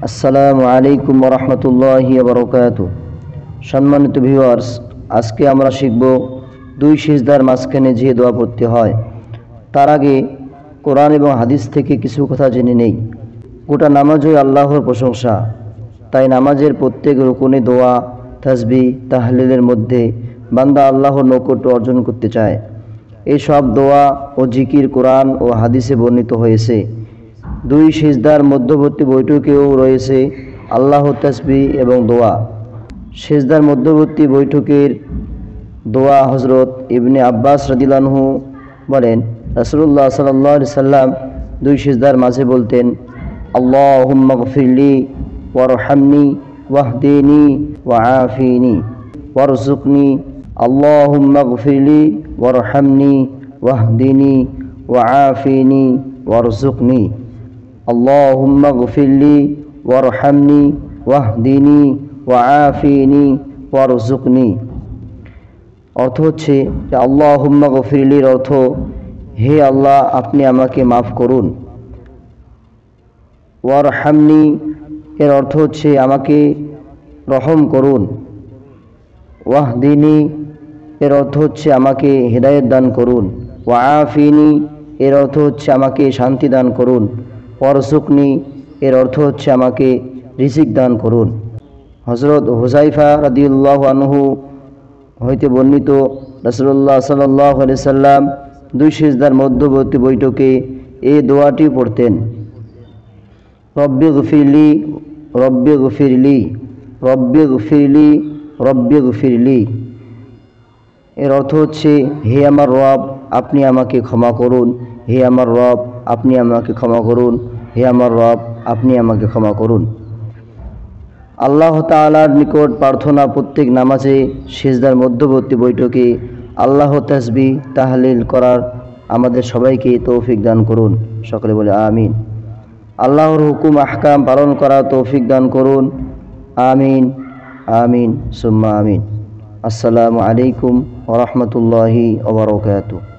আসসালামু আলাইকুম ওয়া রাহমাতুল্লাহি ওয়া বারাকাতুহু। সম্মানিত ভিউয়ার্স, আজকে আমরা শিখব দুই সিজদার মাঝখানে যে দোয়া পড়তে হয়। তার আগে কোরআন এবং হাদিস থেকে কিছু কথা জেনে নেই। গোটা নামাজই আল্লাহর প্রশংসা, তাই নামাজের প্রত্যেক রুকুনে দোয়া, তাসবিহ, তাহলিলের মধ্যে বান্দা আল্লাহর নৈকট্য অর্জন করতে চায়। এই সব দোয়া ও জিকির কোরআন ও হাদিসে বর্ণিত হয়েছে। দুই সিজদার মধ্যবর্তী বৈঠকেও রয়েছে আল্লাহর তাসবিহ এবং দোয়া। সিজদার মধ্যবর্তী বৈঠকের দোয়া হযরত ইবনে আব্বাস রাদিয়াল্লাহু আনহু বলেন, রাসূলুল্লাহ সাল্লাল্লাহু আলাইহি সাল্লাম দুই সিজদার মাঝে বলতেন, আল্লাহুম্মা গফিরলি ওয়ারহামনি ওয়াহদিনি ওয়াআফিনি ওয়ারযুকনি। আল্লাহুম্মা গফিরলি ওয়ারহামনি ওয়াহদিনি ওয়াআফিনি ওয়ারযুকনি। আল্লাহুম্মা গফিরলি ওয়ারহামনি ওয়াহদিনি ওয়াআফিনি ওয়ারযুকনি। অর্থ হচ্ছে যে আল্লাহুম্মা গফিরলির অর্থ, হে আল্লাহ আপনি আমাকে মাফ করুন। ওয়ারহামনি এর অর্থ হচ্ছে আমাকে রহম করুন। ওয়াহদিনি এর অর্থ হচ্ছে আমাকে হেদায়েত দান করুন। ওয়াআফিনি এর অর্থ হচ্ছে আমাকে শান্তি দান করুন। ওয়ারযুকনি এর অর্থ হচ্ছে আমাকে রিজিক দান করুন। হযরত হুযায়ফা রাদিয়াল্লাহু আনহু হইতে বর্ণিত, রাসূলুল্লাহ সাল্লাল্লাহু আলাইহি সাল্লাম দুই সিজদার মধ্যবর্তী বৈঠকে এই দোয়াটি পড়তেন, রব্বি গফিরলি রব্বি গফিরলি রব্বি গফিরলি রব্বি গফিরলি। এর অর্থ হচ্ছে, হে আমার রব আপনি আমাকে ক্ষমা করুন, হে আমার রব আপনি আমাকে ক্ষমা করুন, হে আমার রব আপনি আমাকে ক্ষমা করুন। আল্লাহ তাআলার নিকট প্রার্থনা প্রত্যেক নামাজে সিজদার মধ্যবর্তী বৈঠকে আল্লাহ তাসবিহ তাহলিল করার আমাদের সবাইকে তৌফিক দান করুন। সকলে বলে আমিন। আল্লাহর হুকুম আহকাম পালন করার তৌফিক দান করুন। আমিন আমিন সুম্মা আমিন। আসসালামু আলাইকুম ওয়া রাহমাতুল্লাহি ওয়া বারাকাতুহু।